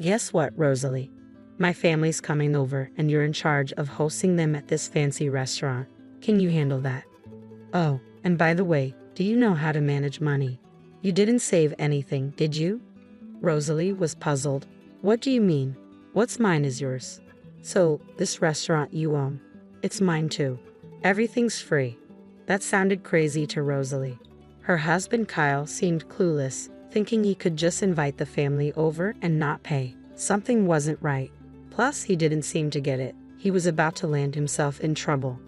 Guess what, Rosalie? My family's coming over and you're in charge of hosting them at this fancy restaurant. Can you handle that? Oh, and by the way, do you know how to manage money? You didn't save anything, did you? Rosalie was puzzled. What do you mean? What's mine is yours. So, this restaurant you own. It's mine too. Everything's free. That sounded crazy to Rosalie. Her husband Kyle seemed clueless, thinking he could just invite the family over and not pay. Something wasn't right. Plus, he didn't seem to get it. He was about to land himself in trouble.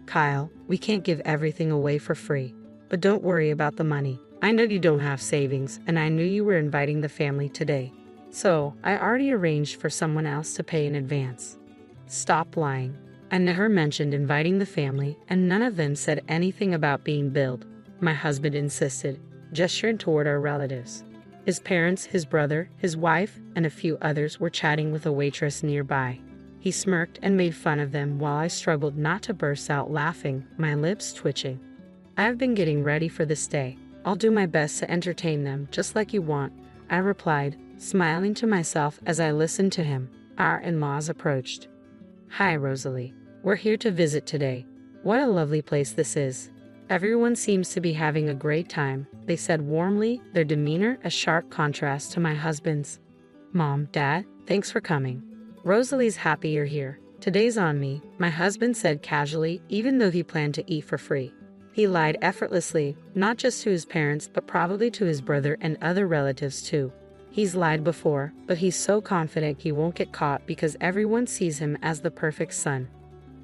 Kyle, we can't give everything away for free. But don't worry about the money. I know you don't have savings, and I knew you were inviting the family today. So, I already arranged for someone else to pay in advance. Stop lying. I never mentioned inviting the family, and none of them said anything about being billed. My husband insisted, gesturing toward our relatives. His parents, his brother, his wife, and a few others were chatting with a waitress nearby. He smirked and made fun of them while I struggled not to burst out laughing, my lips twitching. I've been getting ready for this day. I'll do my best to entertain them just like you want, I replied, smiling to myself as I listened to him. Our in-laws approached. Hi, Rosalie. We're here to visit today. What a lovely place this is. Everyone seems to be having a great time, they said warmly, their demeanor a sharp contrast to my husband's. Mom, Dad, thanks for coming. Rosalie's happy you're here. Today's on me, my husband said casually, even though he planned to eat for free. He lied effortlessly, not just to his parents, but probably to his brother and other relatives too. He's lied before, but he's so confident he won't get caught because everyone sees him as the perfect son.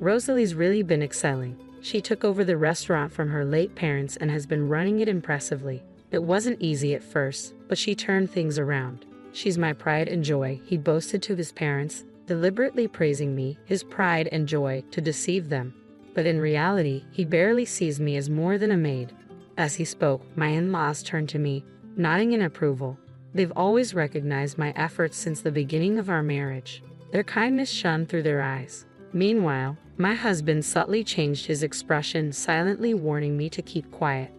Rosalie's really been excelling. She took over the restaurant from her late parents and has been running it impressively. It wasn't easy at first, but she turned things around. She's my pride and joy, he boasted to his parents, deliberately praising me, his pride and joy, to deceive them. But in reality, he barely sees me as more than a maid. As he spoke, my in-laws turned to me, nodding in approval. They've always recognized my efforts since the beginning of our marriage. Their kindness shone through their eyes. Meanwhile, my husband subtly changed his expression, silently warning me to keep quiet.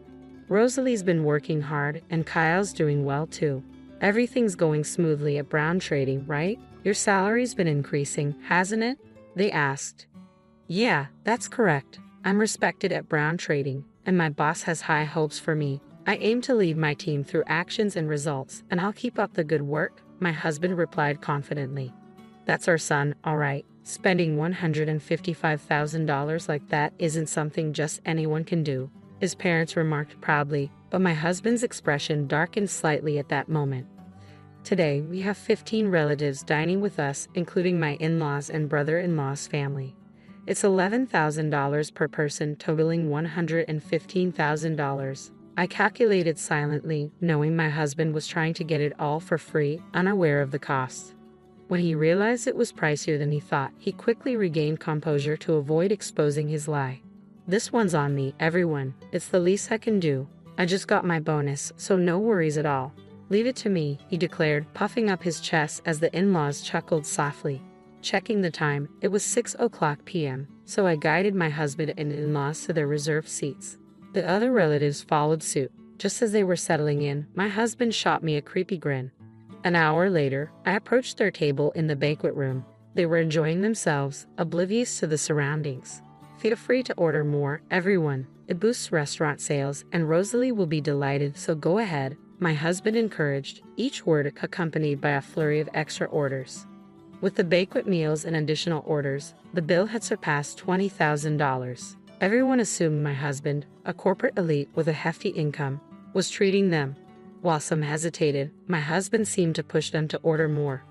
Rosalie's been working hard, and Kyle's doing well too. Everything's going smoothly at Brown Trading, right? Your salary's been increasing, hasn't it? They asked. Yeah, that's correct. I'm respected at Brown Trading, and my boss has high hopes for me. I aim to lead my team through actions and results, and I'll keep up the good work, my husband replied confidently. That's our son, all right. Spending $155,000 like that isn't something just anyone can do, his parents remarked proudly, but my husband's expression darkened slightly at that moment. Today, we have 15 relatives dining with us, including my in-laws and brother-in-law's family. It's $11,000 per person, totaling $115,000. I calculated silently, knowing my husband was trying to get it all for free, unaware of the cost. When he realized it was pricier than he thought, he quickly regained composure to avoid exposing his lie. This one's on me, everyone. It's the least I can do. I just got my bonus, so no worries at all. Leave it to me, he declared, puffing up his chest as the in-laws chuckled softly. Checking the time, it was 6:00 p.m., so I guided my husband and in-laws to their reserved seats. The other relatives followed suit. Just as they were settling in, my husband shot me a creepy grin. An hour later, I approached their table in the banquet room. They were enjoying themselves, oblivious to the surroundings. Feel free to order more, everyone. It boosts restaurant sales, and Rosalie will be delighted, so go ahead, my husband encouraged, each word accompanied by a flurry of extra orders. With the banquet meals and additional orders, the bill had surpassed $20,000. Everyone assumed my husband, a corporate elite with a hefty income, was treating them. While some hesitated, my husband seemed to push them to order more.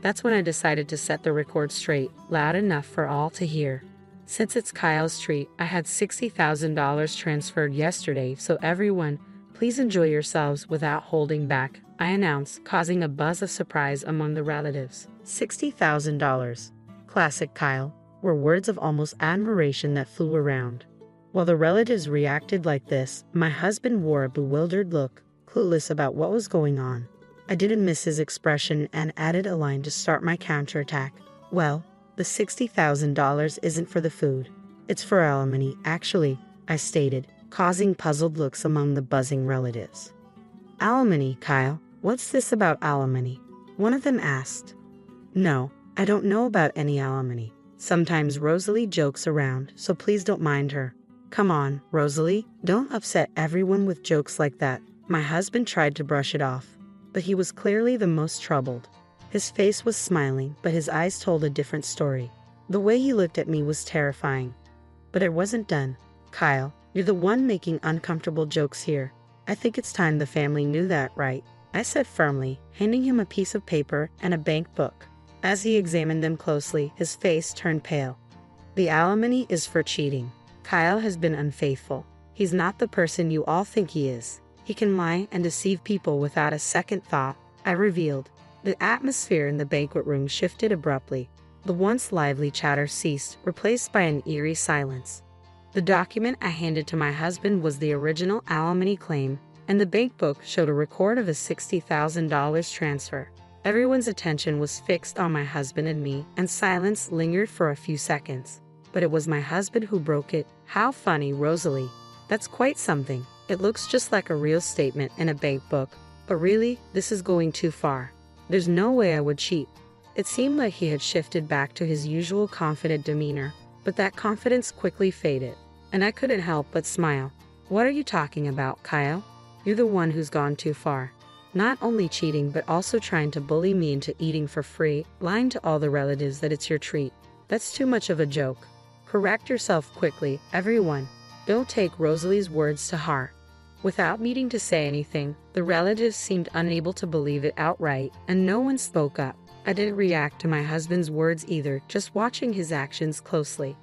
That's when I decided to set the record straight, loud enough for all to hear. Since it's Kyle's treat, I had $60,000 transferred yesterday, so everyone, please enjoy yourselves without holding back, I announced, causing a buzz of surprise among the relatives. $60,000. Classic Kyle, were words of almost admiration that flew around. While the relatives reacted like this, my husband wore a bewildered look, clueless about what was going on. I didn't miss his expression and added a line to start my counterattack. Well, the $60,000 isn't for the food. It's for alimony, actually, I stated, causing puzzled looks among the buzzing relatives. Alimony, Kyle? What's this about alimony? One of them asked. No, I don't know about any alimony. Sometimes Rosalie jokes around, so please don't mind her. Come on, Rosalie, don't upset everyone with jokes like that. My husband tried to brush it off, but he was clearly the most troubled. His face was smiling, but his eyes told a different story. The way he looked at me was terrifying. But it wasn't done. Kyle, you're the one making uncomfortable jokes here. I think it's time the family knew that, right? I said firmly, handing him a piece of paper and a bank book. As he examined them closely, his face turned pale. The alimony is for cheating. Kyle has been unfaithful. He's not the person you all think he is. He can lie and deceive people without a second thought, I revealed. The atmosphere in the banquet room shifted abruptly. The once lively chatter ceased, replaced by an eerie silence. The document I handed to my husband was the original alimony claim, and the bank book showed a record of a $60,000 transfer. Everyone's attention was fixed on my husband and me, and silence lingered for a few seconds. But it was my husband who broke it. How funny, Rosalie. That's quite something. It looks just like a real statement in a bank book, but really, this is going too far. There's no way I would cheat. It seemed like he had shifted back to his usual confident demeanor, but that confidence quickly faded, and I couldn't help but smile. What are you talking about, Kyle? You're the one who's gone too far. Not only cheating, but also trying to bully me into eating for free, lying to all the relatives that it's your treat. That's too much of a joke. Correct yourself quickly, everyone. Don't take Rosalie's words to heart. Without needing to say anything, the relatives seemed unable to believe it outright, and no one spoke up. I didn't react to my husband's words either, just watching his actions closely.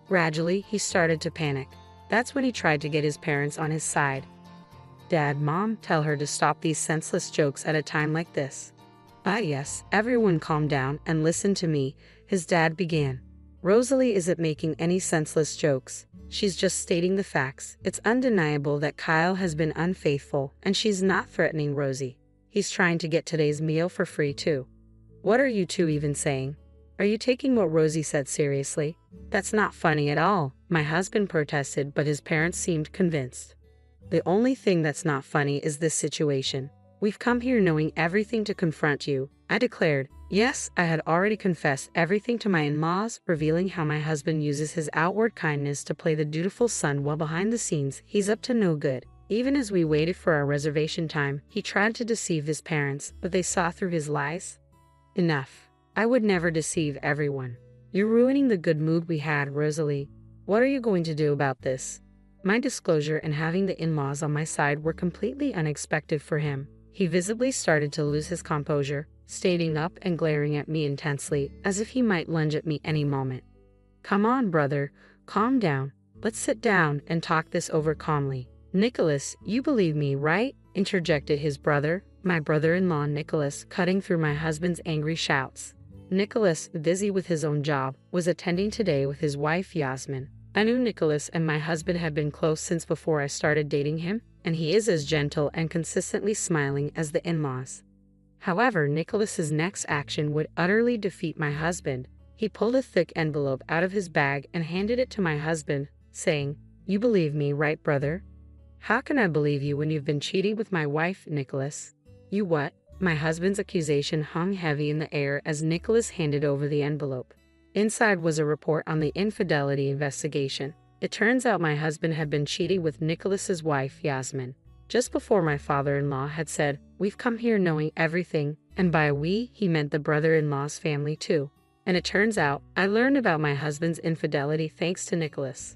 Gradually, he started to panic. That's when he tried to get his parents on his side. Dad, Mom, tell her to stop these senseless jokes at a time like this. Ah yes, everyone calm down and listen to me, his dad began. Rosalie isn't making any senseless jokes. She's just stating the facts. It's undeniable that Kyle has been unfaithful, and she's not threatening Rosie. He's trying to get today's meal for free too. What are you two even saying? Are you taking what Rosie said seriously? That's not funny at all, my husband protested, but his parents seemed convinced. The only thing that's not funny is this situation. We've come here knowing everything to confront you, I declared. Yes, I had already confessed everything to my in-laws, revealing how my husband uses his outward kindness to play the dutiful son while behind the scenes, he's up to no good. Even as we waited for our reservation time, he tried to deceive his parents, but they saw through his lies. Enough. I would never deceive everyone. You're ruining the good mood we had, Rosalie. What are you going to do about this? My disclosure and having the in-laws on my side were completely unexpected for him. He visibly started to lose his composure, standing up and glaring at me intensely, as if he might lunge at me any moment. Come on, brother, calm down. Let's sit down and talk this over calmly. Nicholas, you believe me, right? Interjected his brother, my brother-in-law Nicholas, cutting through my husband's angry shouts. Nicholas, busy with his own job, was attending today with his wife Yasmin. I knew Nicholas and my husband had been close since before I started dating him, and he is as gentle and consistently smiling as the in-laws. However, Nicholas's next action would utterly defeat my husband. He pulled a thick envelope out of his bag and handed it to my husband, saying, "You believe me, right, brother?" "How can I believe you when you've been cheating with my wife, Nicholas?" "You what?" My husband's accusation hung heavy in the air as Nicholas handed over the envelope. Inside was a report on the infidelity investigation. It turns out my husband had been cheating with Nicholas's wife, Yasmin. Just before my father-in-law had said, "We've come here knowing everything," and by we, he meant the brother-in-law's family too. And it turns out, I learned about my husband's infidelity thanks to Nicholas.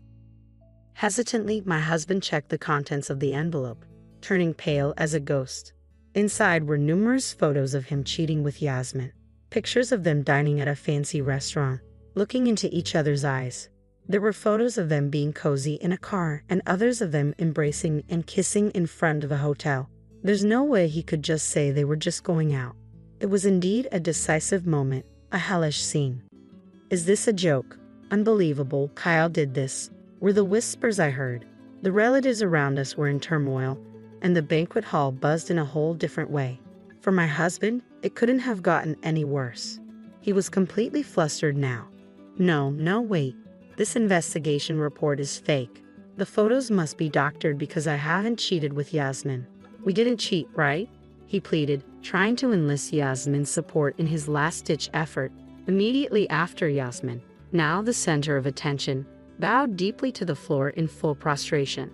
Hesitantly, my husband checked the contents of the envelope, turning pale as a ghost. Inside were numerous photos of him cheating with Yasmin. Pictures of them dining at a fancy restaurant, looking into each other's eyes. There were photos of them being cozy in a car and others of them embracing and kissing in front of a hotel. There's no way he could just say they were just going out. It was indeed a decisive moment, a hellish scene. "Is this a joke? Unbelievable, Kyle did this," were the whispers I heard. The relatives around us were in turmoil, and the banquet hall buzzed in a whole different way. For my husband, it couldn't have gotten any worse. He was completely flustered now. No, wait. This investigation report is fake. The photos must be doctored because I haven't cheated with Yasmin. We didn't cheat, right? he pleaded, trying to enlist Yasmin's support in his last-ditch effort. Immediately after Yasmin, now the center of attention, bowed deeply to the floor in full prostration.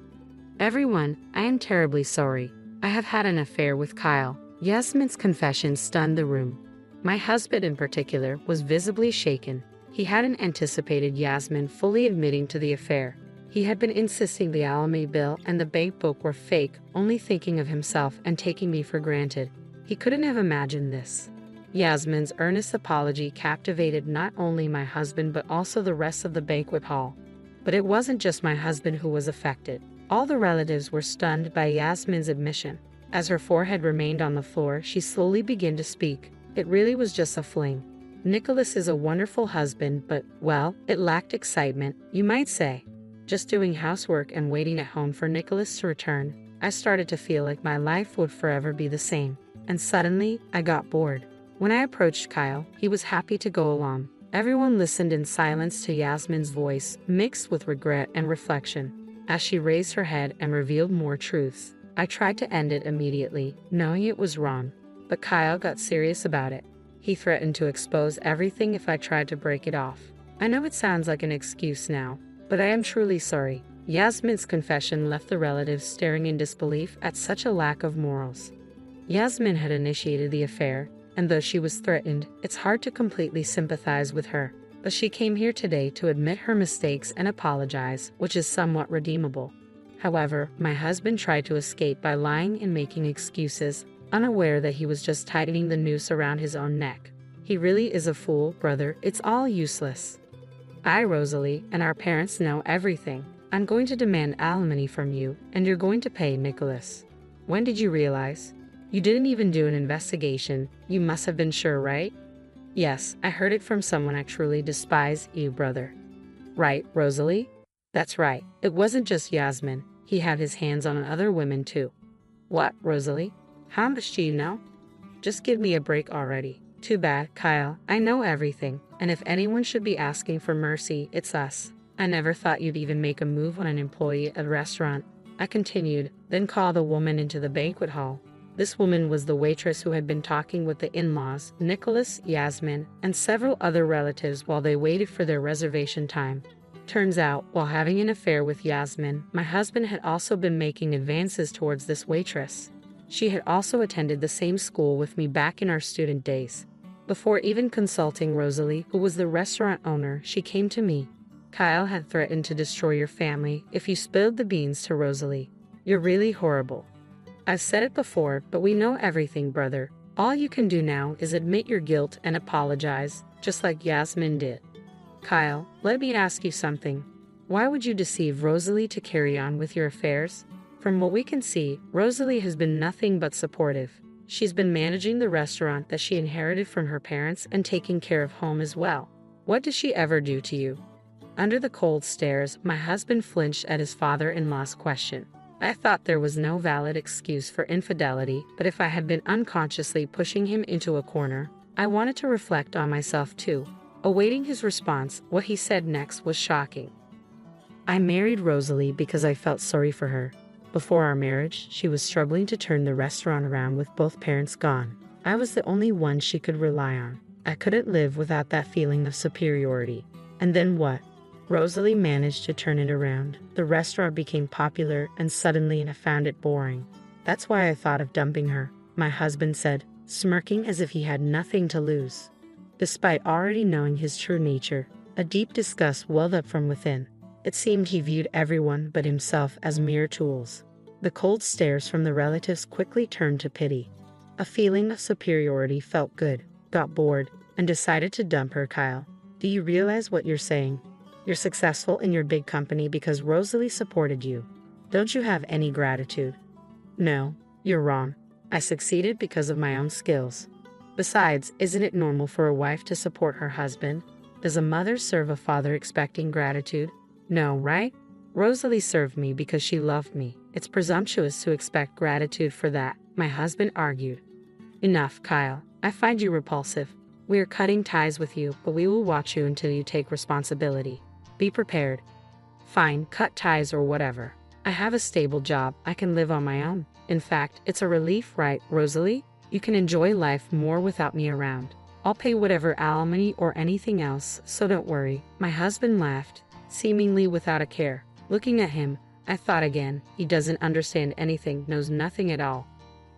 "Everyone, I am terribly sorry. I have had an affair with Kyle." Yasmin's confession stunned the room. My husband in particular was visibly shaken. He hadn't anticipated Yasmin fully admitting to the affair. He had been insisting the alimony bill and the bank book were fake, only thinking of himself and taking me for granted. He couldn't have imagined this. Yasmin's earnest apology captivated not only my husband but also the rest of the banquet hall. But it wasn't just my husband who was affected. All the relatives were stunned by Yasmin's admission. As her forehead remained on the floor, she slowly began to speak. "It really was just a fling. Nicholas is a wonderful husband, but, well, it lacked excitement, you might say. Just doing housework and waiting at home for Nicholas to return, I started to feel like my life would forever be the same. And suddenly, I got bored. When I approached Kyle, he was happy to go along." Everyone listened in silence to Yasmin's voice, mixed with regret and reflection. As she raised her head and revealed more truths, I tried to end it immediately, knowing it was wrong. But Kyle got serious about it. He threatened to expose everything if I tried to break it off. I know it sounds like an excuse now, but I am truly sorry. Yasmin's confession left the relatives staring in disbelief at such a lack of morals. Yasmin had initiated the affair, and though she was threatened, it's hard to completely sympathize with her. But she came here today to admit her mistakes and apologize, which is somewhat redeemable. However, my husband tried to escape by lying and making excuses, unaware that he was just tightening the noose around his own neck. He really is a fool, brother. It's all useless. I, Rosalie, and our parents know everything. I'm going to demand alimony from you, and you're going to pay Nicholas. When did you realize? You didn't even do an investigation. You must have been sure, right? Yes, I heard it from someone I truly despise, you, brother. Right, Rosalie? That's right. It wasn't just Yasmin. He had his hands on other women too. What, Rosalie? How much do you know? Just give me a break already. Too bad, Kyle. I know everything, and if anyone should be asking for mercy, it's us. I never thought you'd even make a move on an employee at a restaurant. I continued, then called a woman into the banquet hall. This woman was the waitress who had been talking with the in-laws, Nicholas, Yasmin, and several other relatives while they waited for their reservation time. Turns out, while having an affair with Yasmin, my husband had also been making advances towards this waitress. She had also attended the same school with me back in our student days. Before even consulting Rosalie, who was the restaurant owner, she came to me. Kyle had threatened to destroy your family if you spilled the beans to Rosalie. You're really horrible. I've said it before, but we know everything, brother. All you can do now is admit your guilt and apologize, just like Yasmin did. Kyle, let me ask you something. Why would you deceive Rosalie to carry on with your affairs? From what we can see, Rosalie has been nothing but supportive. She's been managing the restaurant that she inherited from her parents and taking care of home as well. What does she ever do to you? Under the cold stares, my husband flinched at his father-in-law's question. I thought there was no valid excuse for infidelity, but if I had been unconsciously pushing him into a corner, I wanted to reflect on myself too. Awaiting his response, what he said next was shocking. I married Rosalie because I felt sorry for her. Before our marriage, she was struggling to turn the restaurant around with both parents gone. I was the only one she could rely on. I couldn't live without that feeling of superiority. And then what? Rosalie managed to turn it around. The restaurant became popular, and suddenly I found it boring. That's why I thought of dumping her, my husband said, smirking as if he had nothing to lose. Despite already knowing his true nature, a deep disgust welled up from within. It seemed he viewed everyone but himself as mere tools. The cold stares from the relatives quickly turned to pity. A feeling of superiority felt good, got bored, and decided to dump her. Kyle, do you realize what you're saying? You're successful in your big company because Rosalie supported you. Don't you have any gratitude? No, you're wrong. I succeeded because of my own skills. Besides, isn't it normal for a wife to support her husband? Does a mother serve a father expecting gratitude? No, right? Rosalie served me because she loved me. It's presumptuous to expect gratitude for that, my husband argued. Enough, Kyle. I find you repulsive. We are cutting ties with you, but we will watch you until you take responsibility. Be prepared. Fine, cut ties or whatever. I have a stable job. I can live on my own. In fact, it's a relief, right, Rosalie? You can enjoy life more without me around. I'll pay whatever alimony or anything else, so don't worry." My husband laughed, seemingly without a care. Looking at him, I thought again, he doesn't understand anything, knows nothing at all.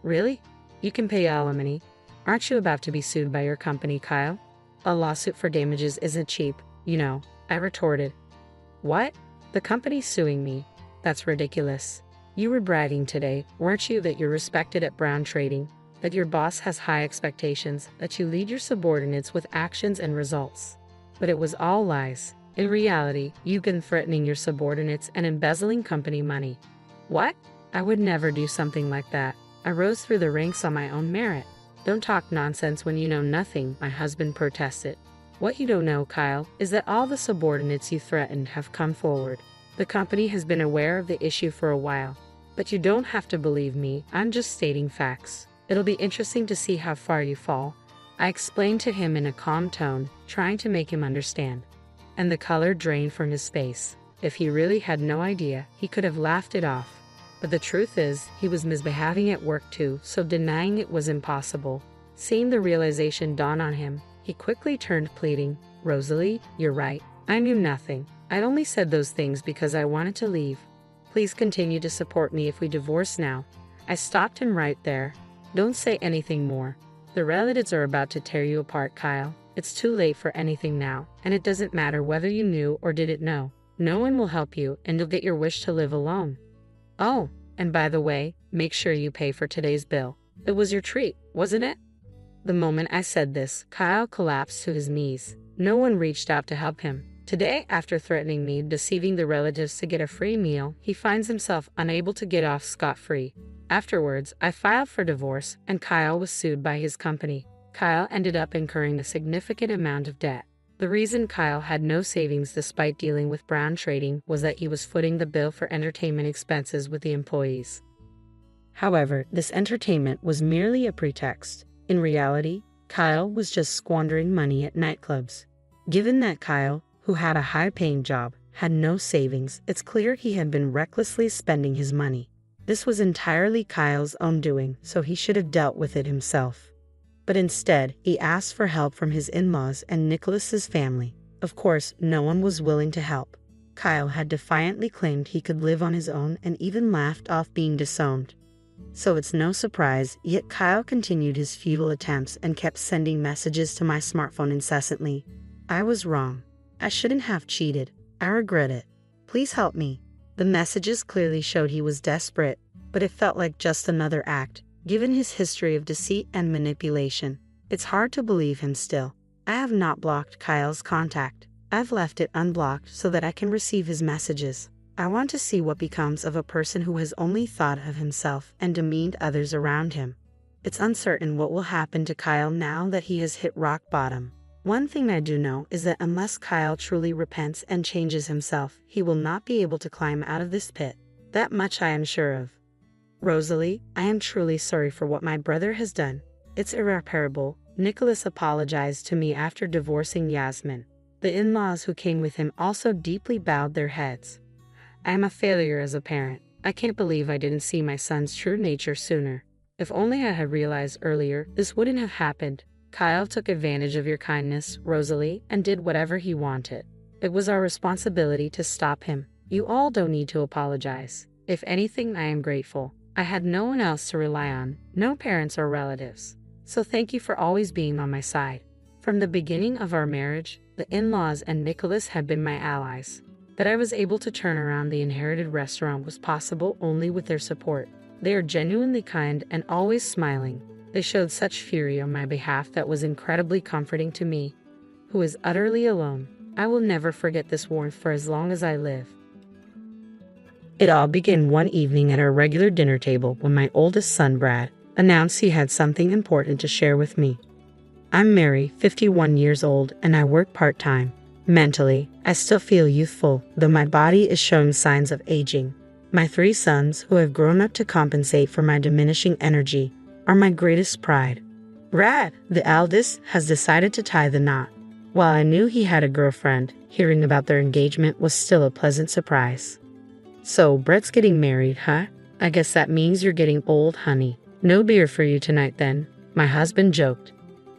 "Really? You can pay alimony? Aren't you about to be sued by your company, Kyle? A lawsuit for damages isn't cheap, you know," I retorted. "What? The company's suing me? That's ridiculous. You were bragging today, weren't you, that you're respected at Brown Trading, that your boss has high expectations, that you lead your subordinates with actions and results. But it was all lies. In reality, you've been threatening your subordinates and embezzling company money." "What? I would never do something like that. I rose through the ranks on my own merit." "Don't talk nonsense when you know nothing," my husband protested. "What you don't know, Kyle, is that all the subordinates you threatened have come forward. The company has been aware of the issue for a while. But you don't have to believe me, I'm just stating facts. It'll be interesting to see how far you fall," I explained to him in a calm tone, trying to make him understand. And the color drained from his face. If he really had no idea, he could have laughed it off. But the truth is, he was misbehaving at work too, so denying it was impossible. Seeing the realization dawn on him, he quickly turned, pleading, "Rosalie, you're right. I knew nothing. I'd only said those things because I wanted to leave. Please continue to support me if we divorce now." I stopped him right there. "Don't say anything more. The relatives are about to tear you apart, Kyle. It's too late for anything now, and it doesn't matter whether you knew or didn't know. No one will help you, and you'll get your wish to live alone. Oh, and by the way, make sure you pay for today's bill. It was your treat, wasn't it?" The moment I said this, Kyle collapsed to his knees. No one reached out to help him. Today, after threatening me, deceiving the relatives to get a free meal, he finds himself unable to get off scot-free. Afterwards, I filed for divorce, and Kyle was sued by his company. Kyle ended up incurring a significant amount of debt. The reason Kyle had no savings despite dealing with Brown Trading was that he was footing the bill for entertainment expenses with the employees. However, this entertainment was merely a pretext. In reality, Kyle was just squandering money at nightclubs. Given that Kyle, who had a high-paying job, had no savings, it's clear he had been recklessly spending his money. This was entirely Kyle's own doing, so he should have dealt with it himself. But instead, he asked for help from his in-laws and Nicholas's family. Of course, no one was willing to help. Kyle had defiantly claimed he could live on his own and even laughed off being disowned. So it's no surprise, yet Kyle continued his futile attempts and kept sending messages to my smartphone incessantly. "I was wrong. I shouldn't have cheated. I regret it. Please help me." The messages clearly showed he was desperate, but it felt like just another act. Given his history of deceit and manipulation, it's hard to believe him still. I have not blocked Kyle's contact. I've left it unblocked so that I can receive his messages. I want to see what becomes of a person who has only thought of himself and demeaned others around him. It's uncertain what will happen to Kyle now that he has hit rock bottom. One thing I do know is that unless Kyle truly repents and changes himself, he will not be able to climb out of this pit. That much I am sure of. "Rosalie, I am truly sorry for what my brother has done. It's irreparable." Nicholas apologized to me after divorcing Yasmin. The in-laws who came with him also deeply bowed their heads. "I am a failure as a parent. I can't believe I didn't see my son's true nature sooner. If only I had realized earlier, this wouldn't have happened. Kyle took advantage of your kindness, Rosalie, and did whatever he wanted. It was our responsibility to stop him. You all don't need to apologize. If anything, I am grateful. I had no one else to rely on, no parents or relatives. So thank you for always being on my side. From the beginning of our marriage, the in-laws and Nicholas have been my allies. That I was able to turn around the inherited restaurant was possible only with their support. They are genuinely kind and always smiling. They showed such fury on my behalf that was incredibly comforting to me, who is utterly alone. I will never forget this warmth for as long as I live." It all began one evening at our regular dinner table when my oldest son, Brad, announced he had something important to share with me. I'm Mary, 51 years old, and I work part-time. Mentally, I still feel youthful, though my body is showing signs of aging. My 3 sons, who have grown up to compensate for my diminishing energy, are my greatest pride. Brad, the eldest, has decided to tie the knot. While I knew he had a girlfriend, hearing about their engagement was still a pleasant surprise. "So, Brett's getting married, huh?" I guess that means you're getting old, honey. No beer for you tonight then, my husband joked.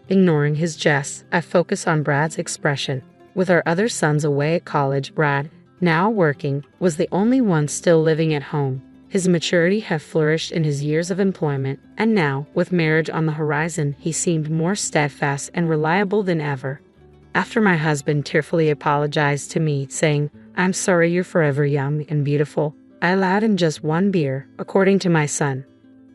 Ignoring his jest, I focused on Brad's expression. With our other sons away at college, Brad, now working, was the only one still living at home. His maturity had flourished in his years of employment, and now, with marriage on the horizon, he seemed more steadfast and reliable than ever. After my husband tearfully apologized to me, saying, "I'm sorry you're forever young and beautiful," I allowed him just one beer, according to my son.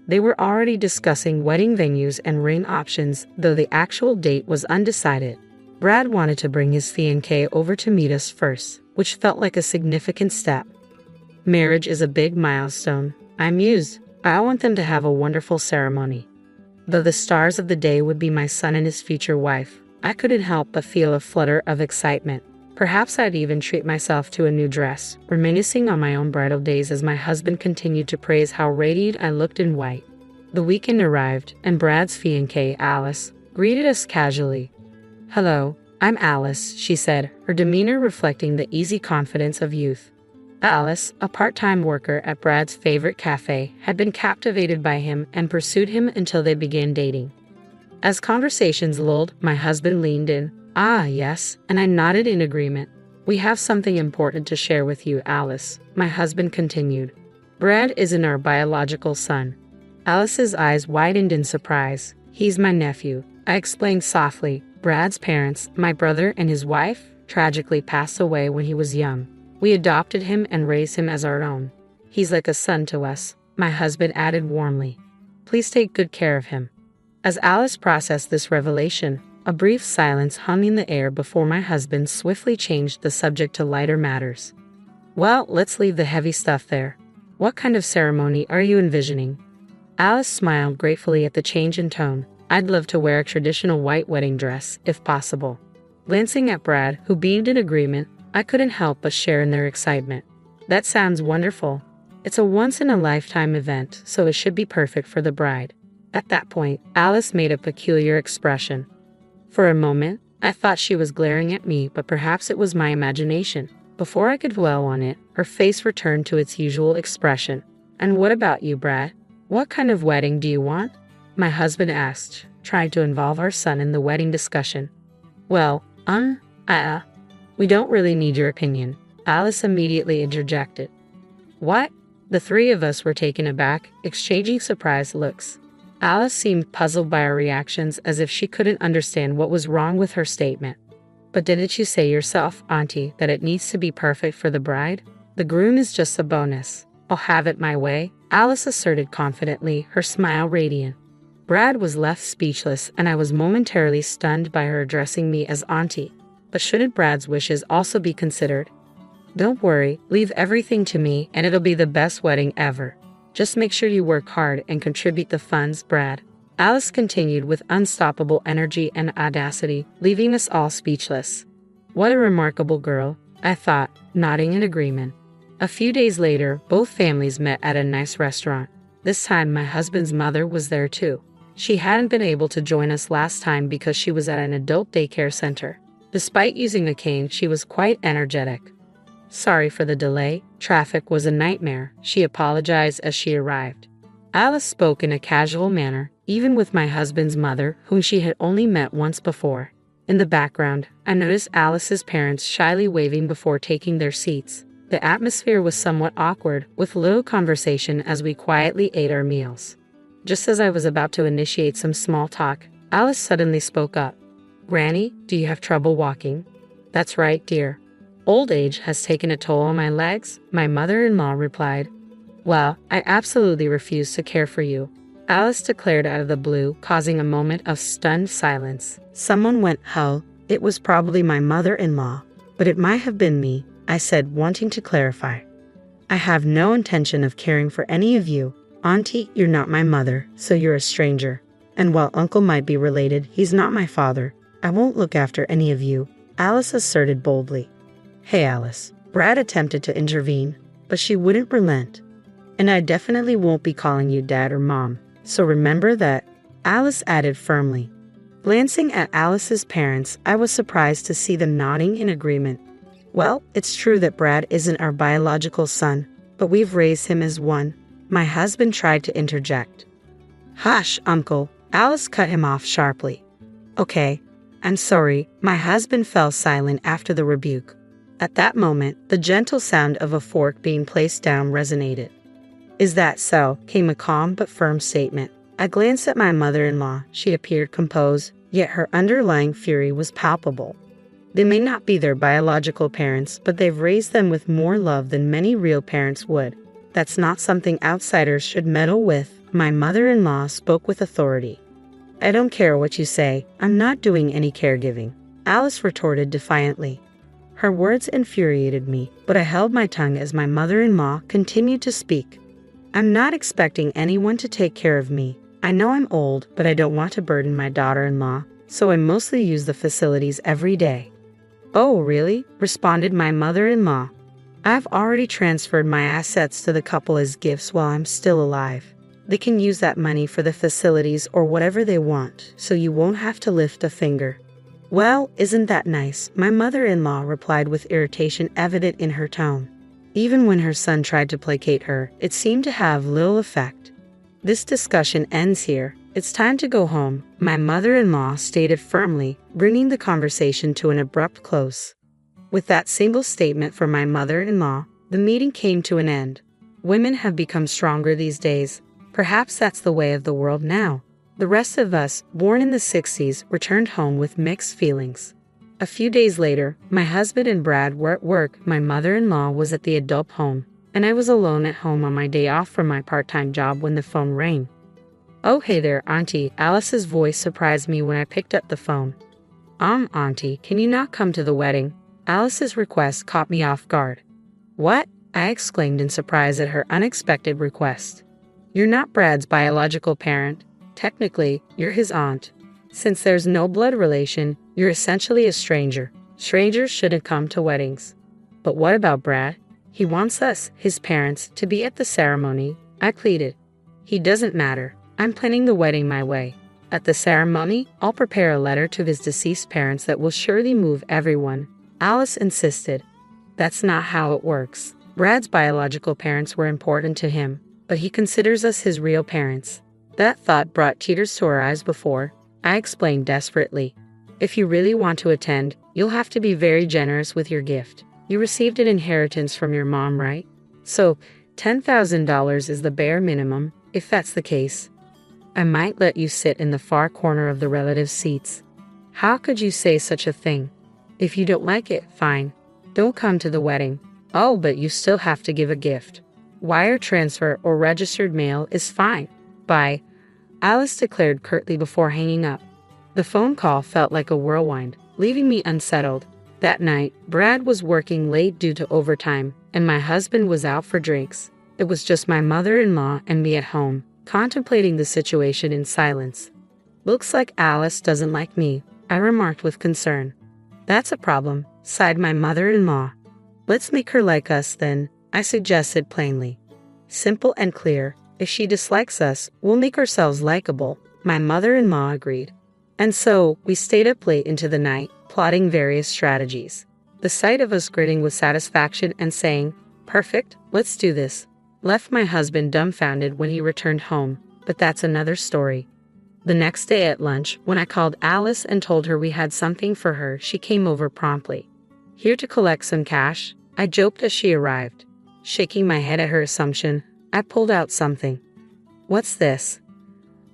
They were already discussing wedding venues and ring options, though the actual date was undecided. Brad wanted to bring his fiancée over to meet us first, which felt like a significant step. Marriage is a big milestone, I mused. I want them to have a wonderful ceremony. Though the stars of the day would be my son and his future wife, I couldn't help but feel a flutter of excitement. Perhaps I'd even treat myself to a new dress, reminiscing on my own bridal days as my husband continued to praise how radiant I looked in white. The weekend arrived, and Brad's fiancée, Alice, greeted us casually. "Hello, I'm Alice," she said, her demeanor reflecting the easy confidence of youth. Alice, a part-time worker at Brad's favorite cafe, had been captivated by him and pursued him until they began dating. As conversations lulled, my husband leaned in. "Ah, yes," and I nodded in agreement. "We have something important to share with you, Alice," my husband continued. "Brad isn't our biological son." Alice's eyes widened in surprise. "He's my nephew," I explained softly. "Brad's parents, my brother and his wife, tragically passed away when he was young. We adopted him and raised him as our own. He's like a son to us," my husband added warmly. "Please take good care of him." As Alice processed this revelation, a brief silence hung in the air before my husband swiftly changed the subject to lighter matters. "Well, let's leave the heavy stuff there. What kind of ceremony are you envisioning?" Alice smiled gratefully at the change in tone. "I'd love to wear a traditional white wedding dress, if possible." Glancing at Brad, who beamed in agreement, I couldn't help but share in their excitement. "That sounds wonderful. It's a once-in-a-lifetime event, so it should be perfect for the bride." At that point, Alice made a peculiar expression. For a moment, I thought she was glaring at me, but perhaps it was my imagination. Before I could dwell on it, her face returned to its usual expression. "And what about you, Brad? What kind of wedding do you want?" my husband asked, trying to involve our son in the wedding discussion. "Well, we don't really need your opinion," Alice immediately interjected. "What?" The three of us were taken aback, exchanging surprised looks. Alice seemed puzzled by our reactions, as if she couldn't understand what was wrong with her statement. "But didn't you say yourself, Auntie, that it needs to be perfect for the bride? The groom is just a bonus." "I'll have it my way," Alice asserted confidently, her smile radiant. Brad was left speechless, and I was momentarily stunned by her addressing me as Auntie. But shouldn't Brad's wishes also be considered? "Don't worry, leave everything to me, and it'll be the best wedding ever. Just make sure you work hard and contribute the funds, Brad." Alice continued with unstoppable energy and audacity, leaving us all speechless. What a remarkable girl, I thought, nodding in agreement. A few days later, both families met at a nice restaurant. This time, my husband's mother was there too. She hadn't been able to join us last time because she was at an adult daycare center. Despite using a cane, she was quite energetic. "Sorry for the delay. Traffic was a nightmare," she apologized as she arrived. Alice spoke in a casual manner, even with my husband's mother, whom she had only met once before. In the background, I noticed Alice's parents shyly waving before taking their seats. The atmosphere was somewhat awkward, with little conversation as we quietly ate our meals. Just as I was about to initiate some small talk, Alice suddenly spoke up. "Granny, do you have trouble walking?" "That's right, dear. Old age has taken a toll on my legs," my mother-in-law replied. "Well, I absolutely refuse to care for you," Alice declared out of the blue, causing a moment of stunned silence. Someone went, "Hell, it was probably my mother-in-law, but it might have been me," I said, wanting to clarify. "I have no intention of caring for any of you. Auntie, you're not my mother, so you're a stranger. And while Uncle might be related, he's not my father. I won't look after any of you," Alice asserted boldly. "Hey, Alice." Brad attempted to intervene, but she wouldn't relent. "And I definitely won't be calling you Dad or Mom, so remember that," Alice added firmly. Glancing at Alice's parents, I was surprised to see them nodding in agreement. "Well, it's true that Brad isn't our biological son, but we've raised him as one," My husband tried to interject. Hush, Uncle, Alice cut him off sharply. Okay, I'm sorry. My husband fell silent after the rebuke. At that moment, the gentle sound of a fork being placed down resonated. Is that so? Came a calm but firm statement. I glanced at my mother-in-law. She appeared composed, yet her underlying fury was palpable. They may not be their biological parents, but they've raised them with more love than many real parents would. That's not something outsiders should meddle with. My mother-in-law spoke with authority. I don't care what you say. I'm not doing any caregiving, Alice retorted defiantly. Her words infuriated me, but I held my tongue as my mother-in-law continued to speak. I'm not expecting anyone to take care of me. I know I'm old, but I don't want to burden my daughter-in-law, so I mostly use the facilities every day. Oh, really? Responded my mother-in-law. I've already transferred my assets to the couple as gifts while I'm still alive. They can use that money for the facilities or whatever they want, so you won't have to lift a finger. Well, isn't that nice? My mother-in-law replied with irritation evident in her tone. Even when her son tried to placate her, it seemed to have little effect. This discussion ends here. It's time to go home, my mother-in-law stated firmly, bringing the conversation to an abrupt close. With that single statement from my mother-in-law, the meeting came to an end. Women have become stronger these days. Perhaps that's the way of the world now. The rest of us, born in the 60s, returned home with mixed feelings. A few days later, my husband and Brad were at work, my mother-in-law was at the adult home, and I was alone at home on my day off from my part-time job when the phone rang. Oh, hey there, Auntie. Alice's voice surprised me when I picked up the phone. Auntie, can you not come to the wedding? Alice's request caught me off guard. What? I exclaimed in surprise at her unexpected request. You're not Brad's biological parent. Technically, you're his aunt. Since there's no blood relation, you're essentially a stranger. Strangers shouldn't come to weddings. But what about Brad? He wants us, his parents, to be at the ceremony, I pleaded. He doesn't matter. I'm planning the wedding my way. At the ceremony, I'll prepare a letter to his deceased parents that will surely move everyone, Alice insisted. That's not how it works. Brad's biological parents were important to him, but he considers us his real parents. That thought brought tears to her eyes before. I explained desperately. If you really want to attend, you'll have to be very generous with your gift. You received an inheritance from your mom, right? So, $10,000 is the bare minimum, if that's the case. I might let you sit in the far corner of the relative seats. How could you say such a thing? If you don't like it, fine. Don't come to the wedding. Oh, but you still have to give a gift. Wire transfer or registered mail is fine. Bye, Alice declared curtly before hanging up. The phone call felt like a whirlwind, leaving me unsettled. That night, Brad was working late due to overtime, and my husband was out for drinks. It was just my mother-in-law and me at home, contemplating the situation in silence. Looks like Alice doesn't like me, I remarked with concern. That's a problem, sighed my mother-in-law. Let's make her like us then, I suggested plainly. Simple and clear. If she dislikes us, we'll make ourselves likable, my mother-in-law agreed. And so, we stayed up late into the night, plotting various strategies. The sight of us grinning with satisfaction and saying, "Perfect, let's do this," left my husband dumbfounded when he returned home, but that's another story. The next day at lunch, when I called Alice and told her we had something for her, she came over promptly. Here to collect some cash, I joked as she arrived. Shaking my head at her assumption, I pulled out something. "What's this?"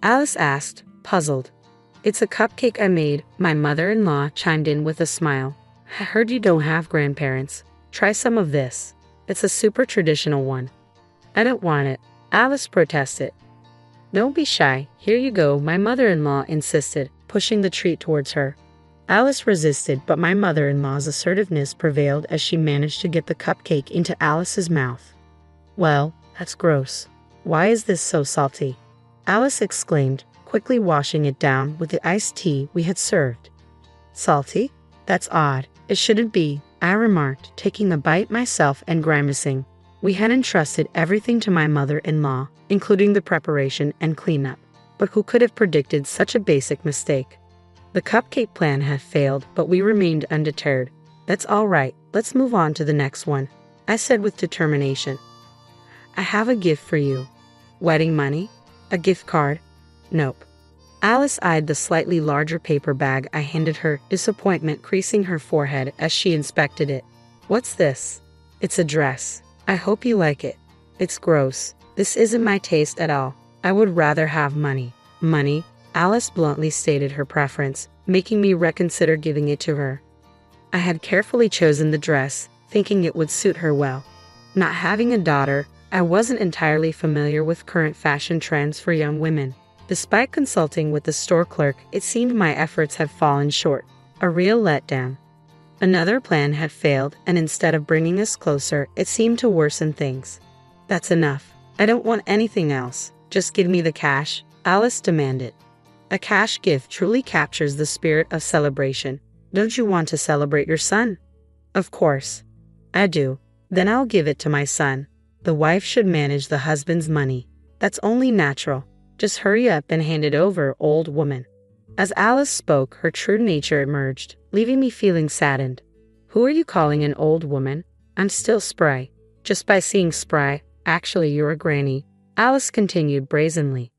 Alice asked, puzzled. "It's a cupcake I made," my mother-in-law chimed in with a smile. "I heard you don't have grandparents. Try some of this. It's a super traditional one." "I don't want it," Alice protested. "Don't be shy. Here you go," my mother-in-law insisted, pushing the treat towards her. Alice resisted, but my mother-in-law's assertiveness prevailed as she managed to get the cupcake into Alice's mouth. "Well, that's gross. Why is this so salty?" Alice exclaimed, quickly washing it down with the iced tea we had served. "Salty? That's odd. It shouldn't be," I remarked, taking a bite myself and grimacing. We had entrusted everything to my mother-in-law, including the preparation and cleanup. But who could have predicted such a basic mistake? The cupcake plan had failed, but we remained undeterred. "That's all right. Let's move on to the next one," I said with determination. "I have a gift for you." Wedding money? A gift card? Nope. Alice eyed the slightly larger paper bag I handed her, disappointment creasing her forehead as she inspected it. What's this? It's a dress. I hope you like it. It's gross. This isn't my taste at all. I would rather have money. Money? Alice bluntly stated her preference, making me reconsider giving it to her. I had carefully chosen the dress, thinking it would suit her well. Not having a daughter, I wasn't entirely familiar with current fashion trends for young women. Despite consulting with the store clerk, it seemed my efforts had fallen short. A real letdown. Another plan had failed, and instead of bringing us closer, it seemed to worsen things. That's enough. I don't want anything else. Just give me the cash, Alice demanded. A cash gift truly captures the spirit of celebration. Don't you want to celebrate your son? Of course. I do. Then I'll give it to my son. The wife should manage the husband's money. That's only natural. Just hurry up and hand it over, old woman. As Alice spoke, her true nature emerged, leaving me feeling saddened. Who are you calling an old woman? I'm still spry. Just by seeing spry, actually you're a granny, Alice continued brazenly.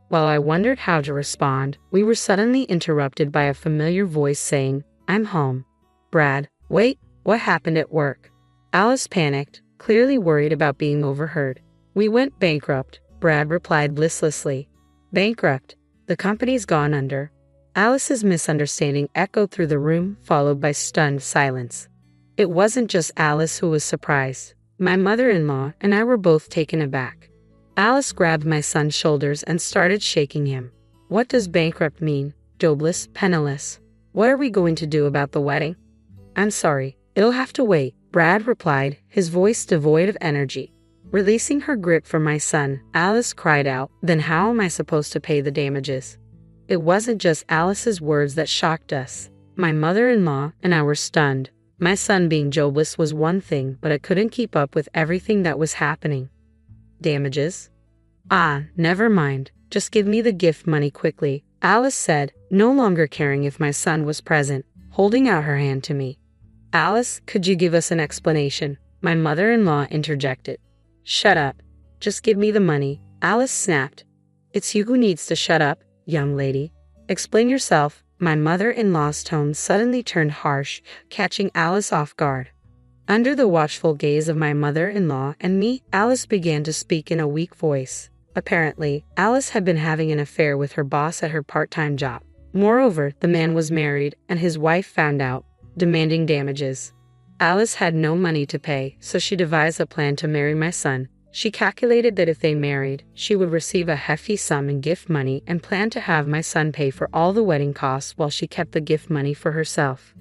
While I wondered how to respond, we were suddenly interrupted by a familiar voice saying, I'm home. Brad, wait, what happened at work? Alice panicked, clearly worried about being overheard. We went bankrupt, Brad replied listlessly. Bankrupt? The company's gone under. Alice's misunderstanding echoed through the room, followed by stunned silence. It wasn't just Alice who was surprised. My mother-in-law and I were both taken aback. Alice grabbed my son's shoulders and started shaking him. What does bankrupt mean? Jobless, penniless. What are we going to do about the wedding? I'm sorry, it'll have to wait, Brad replied, his voice devoid of energy. Releasing her grip from my son, Alice cried out, then how am I supposed to pay the damages? It wasn't just Alice's words that shocked us. My mother-in-law and I were stunned. My son being jobless was one thing, but I couldn't keep up with everything that was happening. Damages? Ah, never mind. Just give me the gift money quickly, Alice said, no longer caring if my son was present, holding out her hand to me. Alice, could you give us an explanation? My mother-in-law interjected. Shut up. Just give me the money, Alice snapped. It's you who needs to shut up, young lady. Explain yourself. My mother-in-law's tone suddenly turned harsh, catching Alice off guard. Under the watchful gaze of my mother-in-law and me, Alice began to speak in a weak voice. Apparently, Alice had been having an affair with her boss at her part-time job. Moreover, the man was married, and his wife found out, demanding damages. Alice had no money to pay, so she devised a plan to marry my son. She calculated that if they married, she would receive a hefty sum in gift money and planned to have my son pay for all the wedding costs while she kept the gift money for herself.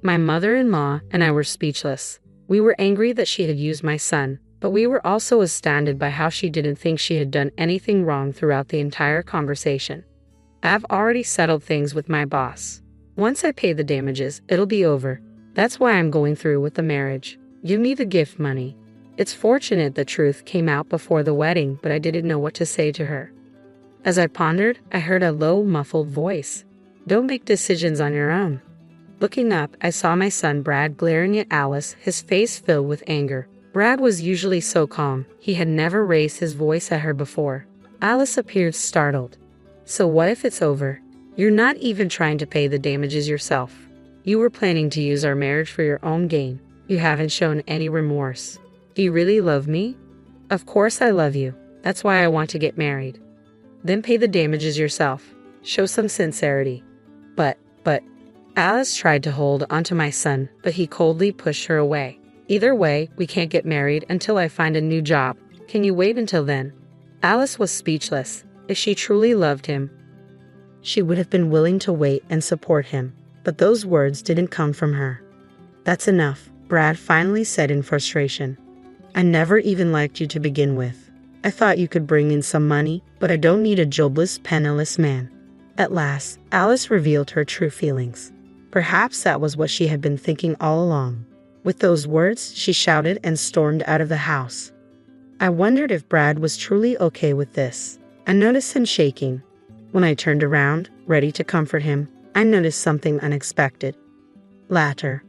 My mother-in-law and I were speechless. We were angry that she had used my son, but we were also astounded by how she didn't think she had done anything wrong throughout the entire conversation. I've already settled things with my boss. Once I pay the damages, it'll be over. That's why I'm going through with the marriage. Give me the gift money. It's fortunate the truth came out before the wedding, but I didn't know what to say to her. As I pondered, I heard a low, muffled voice. Don't make decisions on your own. Looking up, I saw my son Brad glaring at Alice, his face filled with anger. Brad was usually so calm. He had never raised his voice at her before. Alice appeared startled. So what if it's over? You're not even trying to pay the damages yourself. You were planning to use our marriage for your own gain. You haven't shown any remorse. Do you really love me? Of course I love you. That's why I want to get married. Then pay the damages yourself. Show some sincerity. But, Alice tried to hold onto my son, but he coldly pushed her away. Either way, we can't get married until I find a new job. Can you wait until then? Alice was speechless. If she truly loved him, she would have been willing to wait and support him. But those words didn't come from her. That's enough, Brad finally said in frustration. I never even liked you to begin with. I thought you could bring in some money, but I don't need a jobless, penniless man. At last, Alice revealed her true feelings. Perhaps that was what she had been thinking all along. With those words, she shouted and stormed out of the house. I wondered if Brad was truly okay with this. I noticed him shaking. When I turned around, ready to comfort him, I noticed something unexpected. Laughter.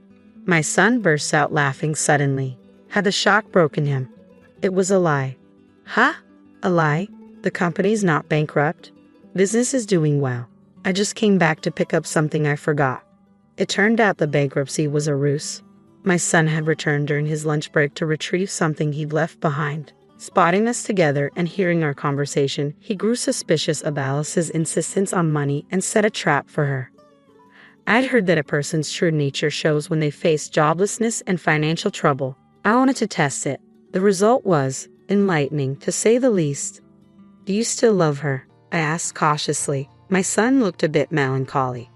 My son burst out laughing suddenly. Had the shock broken him? It was a lie. Huh? A lie? The company's not bankrupt. Business is doing well. I just came back to pick up something I forgot. It turned out the bankruptcy was a ruse. My son had returned during his lunch break to retrieve something he'd left behind. Spotting us together and hearing our conversation, he grew suspicious of Alice's insistence on money and set a trap for her. I'd heard that a person's true nature shows when they face joblessness and financial trouble. I wanted to test it. The result was enlightening, to say the least. "Do you still love her?" I asked cautiously. My son looked a bit melancholy.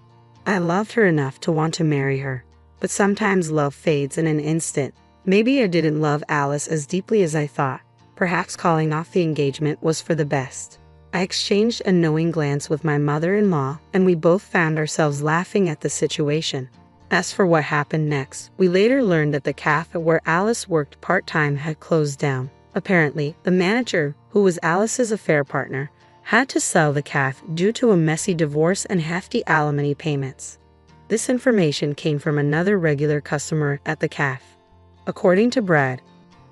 I loved her enough to want to marry her, but sometimes love fades in an instant. Maybe I didn't love Alice as deeply as I thought. Perhaps calling off the engagement was for the best. I exchanged a knowing glance with my mother-in-law, and we both found ourselves laughing at the situation. As for what happened next, we later learned that the cafe where Alice worked part-time had closed down. Apparently, the manager, who was Alice's affair partner, had to sell the cafe due to a messy divorce and hefty alimony payments. This information came from another regular customer at the cafe. According to Brad,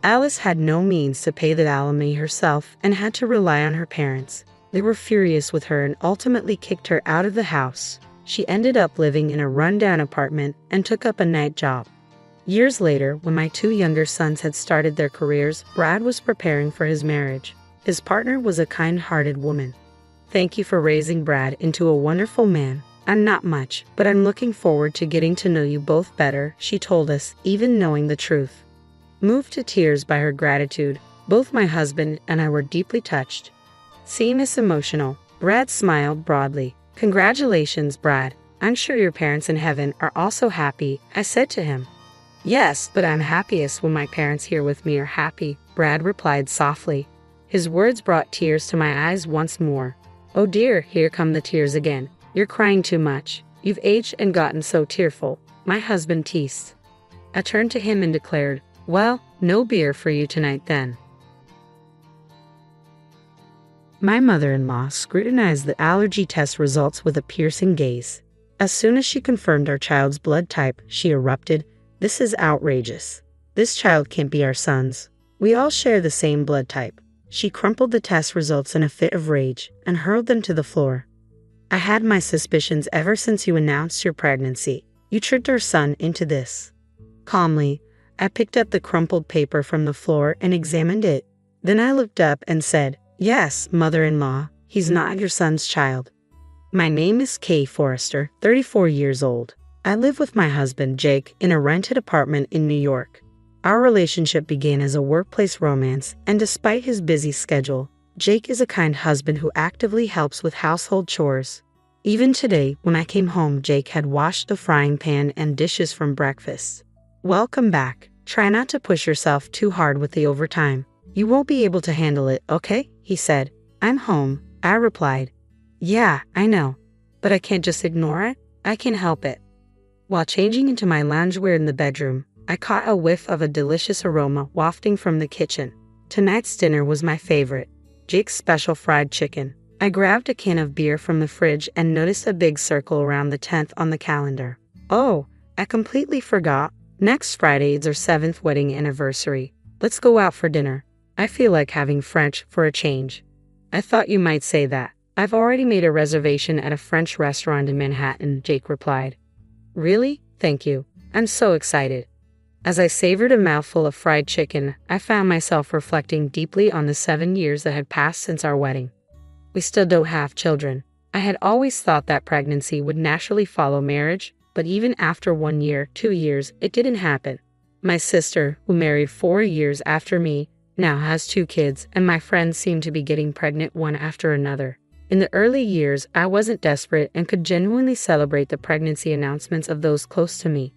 Alice had no means to pay the alimony herself and had to rely on her parents. They were furious with her and ultimately kicked her out of the house. She ended up living in a rundown apartment and took up a night job. Years later, when my two younger sons had started their careers, Brad was preparing for his marriage. His partner was a kind-hearted woman. "Thank you for raising Brad into a wonderful man. I'm not much, but I'm looking forward to getting to know you both better," she told us, even knowing the truth. Moved to tears by her gratitude, both my husband and I were deeply touched. "Seem as emotional." Brad smiled broadly. "Congratulations, Brad. I'm sure your parents in heaven are also happy," I said to him. "Yes, but I'm happiest when my parents here with me are happy," Brad replied softly. His words brought tears to my eyes once more. "Oh dear, here come the tears again. You're crying too much. You've aged and gotten so tearful," my husband teased. I turned to him and declared, "Well, no beer for you tonight then." My mother-in-law scrutinized the allergy test results with a piercing gaze. As soon as she confirmed our child's blood type, she erupted, "This is outrageous. This child can't be our son's. We all share the same blood type." She crumpled the test results in a fit of rage and hurled them to the floor. "I had my suspicions ever since you announced your pregnancy. You tricked our son into this." Calmly, I picked up the crumpled paper from the floor and examined it. Then I looked up and said, "Yes, mother-in-law, he's not your son's child. My name is Kay Forrester, 34 years old. I live with my husband, Jake, in a rented apartment in New York. Our relationship began as a workplace romance, and despite his busy schedule, Jake is a kind husband who actively helps with household chores. Even today, when I came home, Jake had washed the frying pan and dishes from breakfast. Welcome back. Try not to push yourself too hard with the overtime. You won't be able to handle it, okay?" he said. "I'm home," I replied. "Yeah, I know. But I can't just ignore it. I can't help it." While changing into my loungewear in the bedroom, I caught a whiff of a delicious aroma wafting from the kitchen. Tonight's dinner was my favorite, Jake's special fried chicken. I grabbed a can of beer from the fridge and noticed a big circle around the 10th on the calendar. "Oh, I completely forgot. Next Friday is our 7th wedding anniversary. Let's go out for dinner. I feel like having French for a change." "I thought you might say that. I've already made a reservation at a French restaurant in Manhattan," Jake replied. "Really? Thank you. I'm so excited." As I savored a mouthful of fried chicken, I found myself reflecting deeply on the 7 years that had passed since our wedding. We still don't have children. I had always thought that pregnancy would naturally follow marriage, but even after 1 year, 2 years, it didn't happen. My sister, who married 4 years after me, now has 2 kids, and my friends seem to be getting pregnant one after another. In the early years, I wasn't desperate and could genuinely celebrate the pregnancy announcements of those close to me.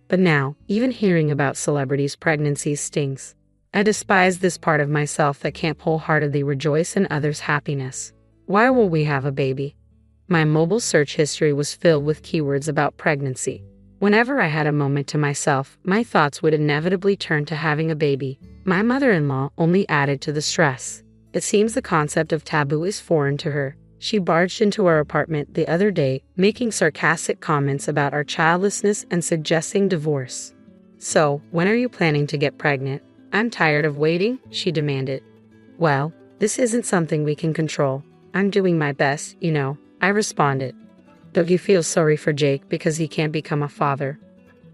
But now, even hearing about celebrities' pregnancies stings. I despise this part of myself that can't wholeheartedly rejoice in others' happiness. Why will we have a baby? My mobile search history was filled with keywords about pregnancy. Whenever I had a moment to myself, my thoughts would inevitably turn to having a baby. My mother-in-law only added to the stress. It seems the concept of taboo is foreign to her. She barged into our apartment the other day, making sarcastic comments about our childlessness and suggesting divorce. "So, when are you planning to get pregnant?" "I'm tired of waiting," she demanded. "Well, This isn't something we can control. I'm doing my best, I responded. Don't you feel sorry for Jake because he can't become a father?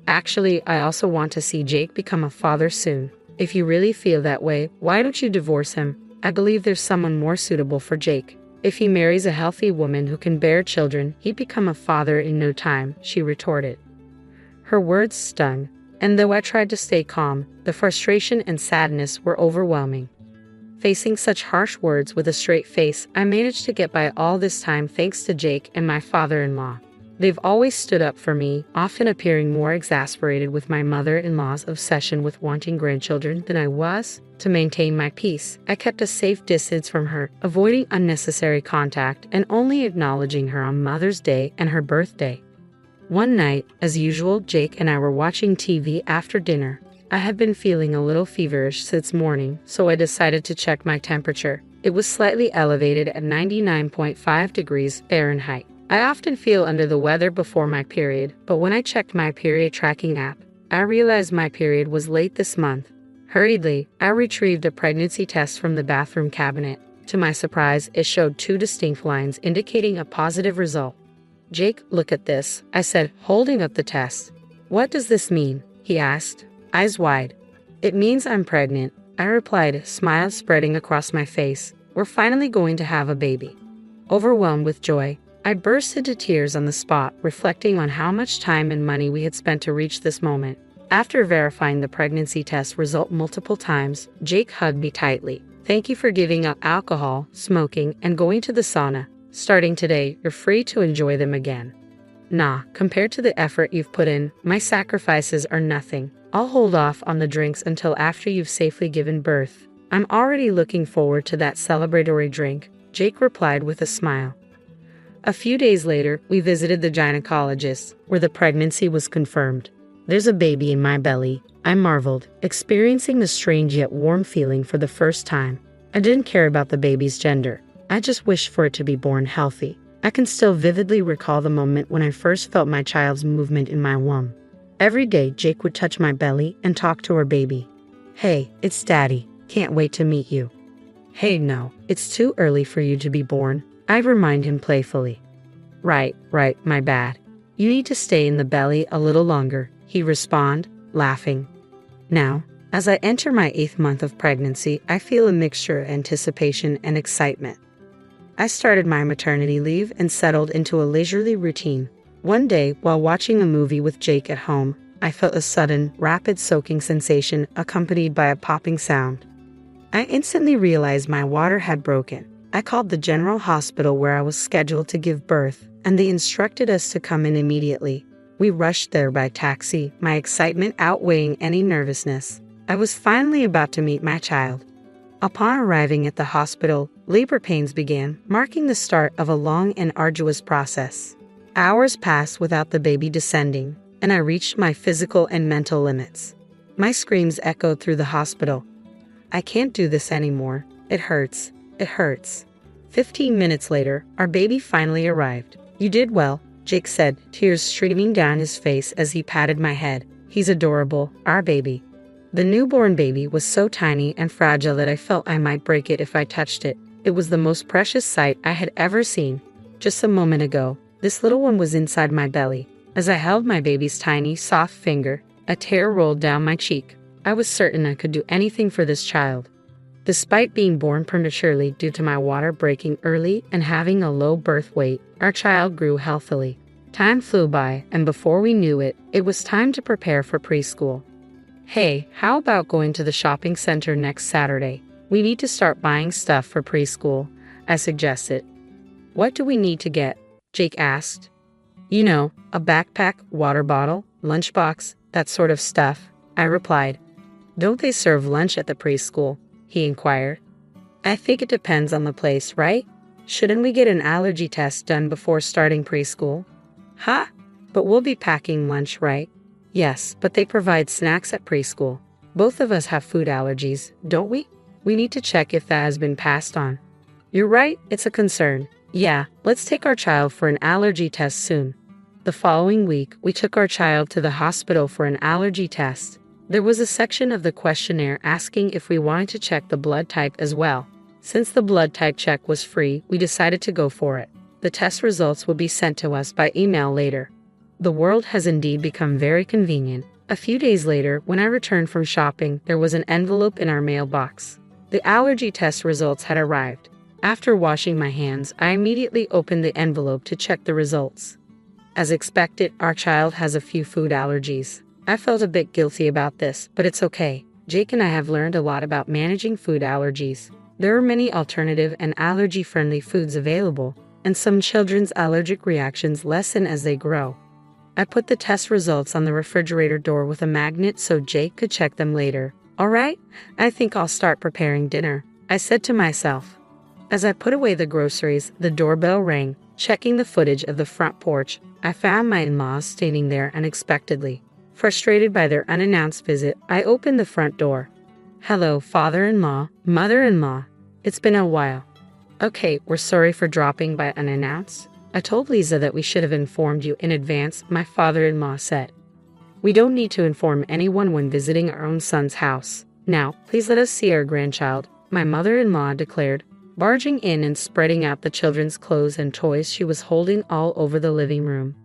Actually, I also want to see Jake become a father soon. If you really feel that way, why don't you divorce him? I believe there's someone more suitable for Jake. If he marries a healthy woman who can bear children, he'd become a father in no time, she retorted. Her words stung, and though I tried to stay calm, the frustration and sadness were overwhelming. Facing such harsh words with a straight face, I managed to get by all this time thanks to Jake and my father-in-law. They've always stood up for me, often appearing more exasperated with my mother-in-law's obsession with wanting grandchildren than I was. To maintain my peace, I kept a safe distance from her, avoiding unnecessary contact and only acknowledging her on Mother's Day and her birthday. One night, as usual, Jake and I were watching TV after dinner. I had been feeling a little feverish since morning, so I decided to check my temperature. It was slightly elevated at 99.5 degrees Fahrenheit. I often feel under the weather before my period, but when I checked my period tracking app, I realized my period was late this month. Hurriedly, I retrieved a pregnancy test from the bathroom cabinet. To my surprise, it showed 2 distinct lines indicating a positive result. Jake, look at this, I said, holding up the test. What does this mean? He asked, eyes wide. It means I'm pregnant, I replied, smile spreading across my face. We're finally going to have a baby. Overwhelmed with joy, I burst into tears on the spot, reflecting on how much time and money we had spent to reach this moment. After verifying the pregnancy test result multiple times, Jake hugged me tightly. Thank you for giving up alcohol, smoking, and going to the sauna. Starting today, you're free to enjoy them again. Nah, compared to the effort you've put in, my sacrifices are nothing. I'll hold off on the drinks until after you've safely given birth. I'm already looking forward to that celebratory drink, Jake replied with a smile. A few days later, we visited the gynecologist, where the pregnancy was confirmed. There's a baby in my belly, I marveled, experiencing the strange yet warm feeling for the first time. I didn't care about the baby's gender. I just wished for it to be born healthy. I can still vividly recall the moment when I first felt my child's movement in my womb. Every day, Jake would touch my belly and talk to our baby. Hey, it's Daddy. Can't wait to meet you. Hey, no, it's too early for you to be born. I'd remind him playfully. Right, my bad. You need to stay in the belly a little longer, he'd respond, laughing. Now, as I enter my 8th month of pregnancy, I feel a mixture of anticipation and excitement. I started my maternity leave and settled into a leisurely routine. One day, while watching a movie with Jake at home, I felt a sudden, rapid soaking sensation accompanied by a popping sound. I instantly realized my water had broken. I called the general hospital where I was scheduled to give birth, and they instructed us to come in immediately. We rushed there by taxi, my excitement outweighing any nervousness. I was finally about to meet my child. Upon arriving at the hospital, labor pains began, marking the start of a long and arduous process. Hours passed without the baby descending, and I reached my physical and mental limits. My screams echoed through the hospital. I can't do this anymore. It hurts. It hurts. 15 minutes later, our baby finally arrived. You did well, Jake said, tears streaming down his face as he patted my head. He's adorable, our baby. The newborn baby was so tiny and fragile that I felt I might break it if I touched it. It was the most precious sight I had ever seen. Just a moment ago, this little one was inside my belly. As I held my baby's tiny, soft finger, a tear rolled down my cheek. I was certain I could do anything for this child. Despite being born prematurely due to my water breaking early and having a low birth weight, our child grew healthily. Time flew by, and before we knew it, it was time to prepare for preschool. Hey, how about going to the shopping center next Saturday? We need to start buying stuff for preschool, I suggested. What do we need to get? Jake asked. You know, a backpack, water bottle, lunchbox, that sort of stuff, I replied. Don't they serve lunch at the preschool? He inquired. I think it depends on the place, right? Shouldn't we get an allergy test done before starting preschool? Ha! But we'll be packing lunch, right? Yes, but they provide snacks at preschool. Both of us have food allergies, don't we? We need to check if that has been passed on. You're right, it's a concern. Yeah, let's take our child for an allergy test soon. The following week, we took our child to the hospital for an allergy test. There was a section of the questionnaire asking if we wanted to check the blood type as well. Since the blood type check was free, we decided to go for it. The test results would be sent to us by email later. The world has indeed become very convenient. A few days later, when I returned from shopping, there was an envelope in our mailbox. The allergy test results had arrived. After washing my hands, I immediately opened the envelope to check the results. As expected, our child has a few food allergies. I felt a bit guilty about this, but it's okay. Jake and I have learned a lot about managing food allergies. There are many alternative and allergy-friendly foods available, and some children's allergic reactions lessen as they grow. I put the test results on the refrigerator door with a magnet so Jake could check them later. All right, I think I'll start preparing dinner, I said to myself. As I put away the groceries, the doorbell rang. Checking the footage of the front porch, I found my in-laws standing there unexpectedly. Frustrated by their unannounced visit, I opened the front door. Hello, father-in-law, mother-in-law. It's been a while. Okay, we're sorry for dropping by unannounced. I told Lisa that we should have informed you in advance, my father-in-law said. We don't need to inform anyone when visiting our own son's house. Now, please let us see our grandchild, my mother-in-law declared, barging in and spreading out the children's clothes and toys she was holding all over the living room.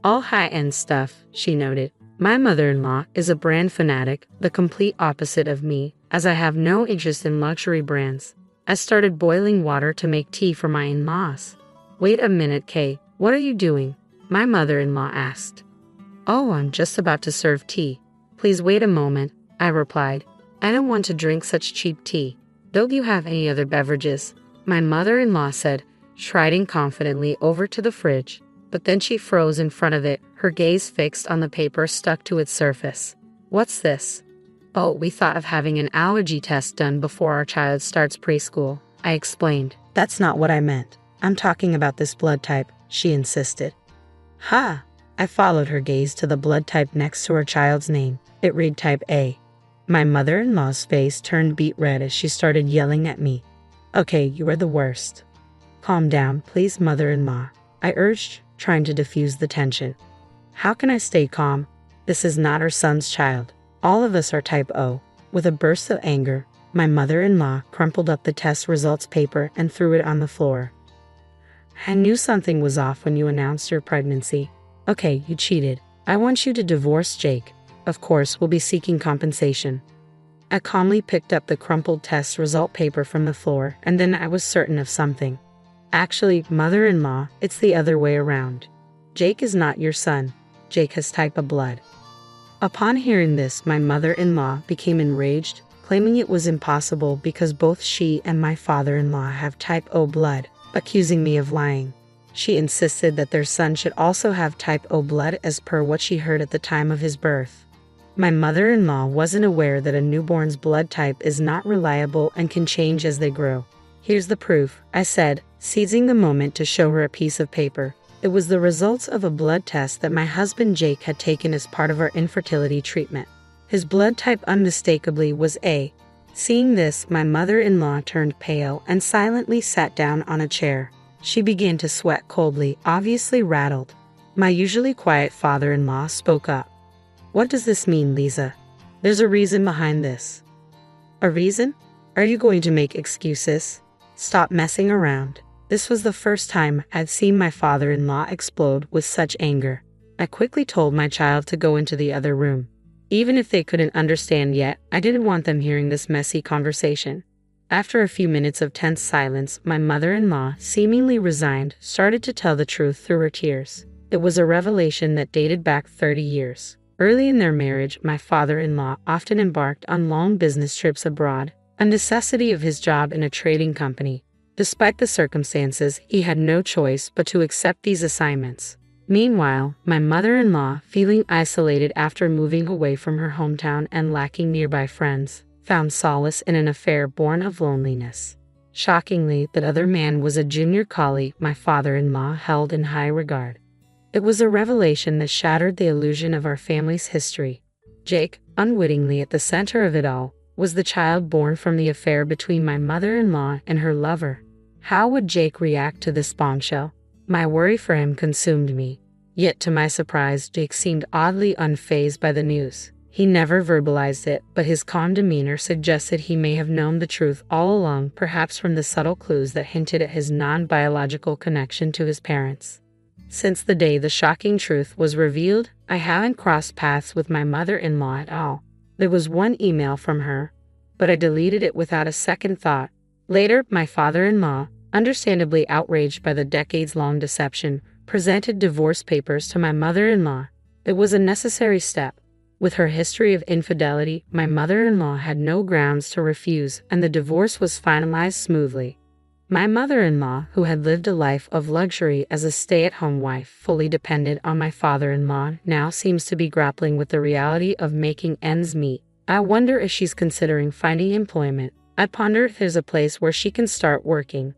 All high-end stuff, she noted. My mother-in-law is a brand fanatic, the complete opposite of me, as I have no interest in luxury brands. I started boiling water to make tea for my in-laws. Wait a minute, Kay, what are you doing? My mother-in-law asked. Oh, I'm just about to serve tea. Please wait a moment, I replied. I don't want to drink such cheap tea. Don't you have any other beverages? My mother-in-law said, striding confidently over to the fridge. But then she froze in front of it, her gaze fixed on the paper stuck to its surface. What's this? Oh, we thought of having an allergy test done before our child starts preschool, I explained. That's not what I meant. I'm talking about this blood type, she insisted. Ha! I followed her gaze to the blood type next to her child's name. It read type A. My mother-in-law's face turned beet red as she started yelling at me. Okay, you are the worst. Calm down, please, mother-in-law, I urged, trying to diffuse the tension. How can I stay calm? This is not our son's child. All of us are type O. With a burst of anger, my mother-in-law crumpled up the test results paper and threw it on the floor. I knew something was off when you announced your pregnancy. Okay, you cheated. I want you to divorce Jake. Of course, we'll be seeking compensation. I calmly picked up the crumpled test result paper from the floor, and then I was certain of something. Actually, mother-in-law, it's the other way around. Jake is not your son. Jake has type O blood. Upon hearing this, my mother-in-law became enraged, claiming it was impossible because both she and my father-in-law have type O blood, accusing me of lying. She insisted that their son should also have type O blood as per what she heard at the time of his birth. My mother-in-law wasn't aware that a newborn's blood type is not reliable and can change as they grow. Here's the proof, I said, seizing the moment to show her a piece of paper. It was the results of a blood test that my husband Jake had taken as part of our infertility treatment. His blood type unmistakably was A. Seeing this, my mother-in-law turned pale and silently sat down on a chair. She began to sweat coldly, obviously rattled. My usually quiet father-in-law spoke up. What does this mean, Lisa? There's a reason behind this. A reason? Are you going to make excuses? Stop messing around. This was the first time I'd seen my father-in-law explode with such anger. I quickly told my child to go into the other room. Even if they couldn't understand yet, I didn't want them hearing this messy conversation. After a few minutes of tense silence, my mother-in-law, seemingly resigned, started to tell the truth through her tears. It was a revelation that dated back 30 years. Early in their marriage, my father-in-law often embarked on long business trips abroad, a necessity of his job in a trading company. Despite the circumstances, he had no choice but to accept these assignments. Meanwhile, my mother-in-law, feeling isolated after moving away from her hometown and lacking nearby friends, found solace in an affair born of loneliness. Shockingly, that other man was a junior colleague my father-in-law held in high regard. It was a revelation that shattered the illusion of our family's history. Jake, unwittingly at the center of it all, was the child born from the affair between my mother-in-law and her lover. How would Jake react to this bombshell? My worry for him consumed me. Yet to my surprise, Jake seemed oddly unfazed by the news. He never verbalized it, but his calm demeanor suggested he may have known the truth all along, perhaps from the subtle clues that hinted at his non-biological connection to his parents. Since the day the shocking truth was revealed, I haven't crossed paths with my mother-in-law at all. There was one email from her, but I deleted it without a second thought. Later, my father-in-law, understandably outraged by the decades-long deception, presented divorce papers to my mother-in-law. It was a necessary step. With her history of infidelity, my mother-in-law had no grounds to refuse, and the divorce was finalized smoothly. My mother-in-law, who had lived a life of luxury as a stay-at-home wife fully dependent on my father-in-law, now seems to be grappling with the reality of making ends meet. I wonder if she's considering finding employment. I ponder if there's a place where she can start working.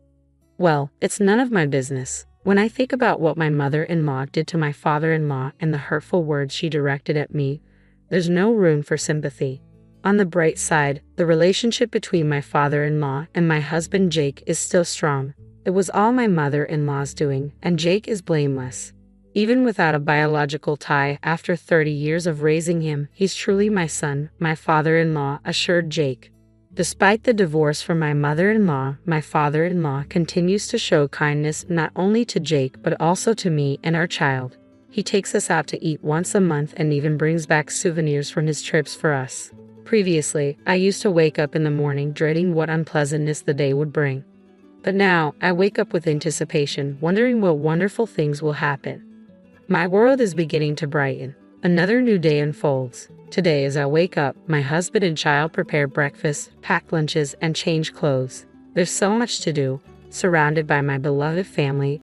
Well, it's none of my business. When I think about what my mother-in-law did to my father-in-law and the hurtful words she directed at me, there's no room for sympathy. On the bright side, the relationship between my father-in-law and my husband Jake is still strong. It was all my mother-in-law's doing, and Jake is blameless. Even without a biological tie, after 30 years of raising him, he's truly my son, my father-in-law assured Jake. Despite the divorce from my mother-in-law, my father-in-law continues to show kindness not only to Jake but also to me and our child. He takes us out to eat once a month and even brings back souvenirs from his trips for us. Previously, I used to wake up in the morning dreading what unpleasantness the day would bring. But now, I wake up with anticipation, wondering what wonderful things will happen. My world is beginning to brighten. Another new day unfolds. Today, as I wake up, my husband and child prepare breakfast, pack lunches, and change clothes. There's so much to do, surrounded by my beloved family,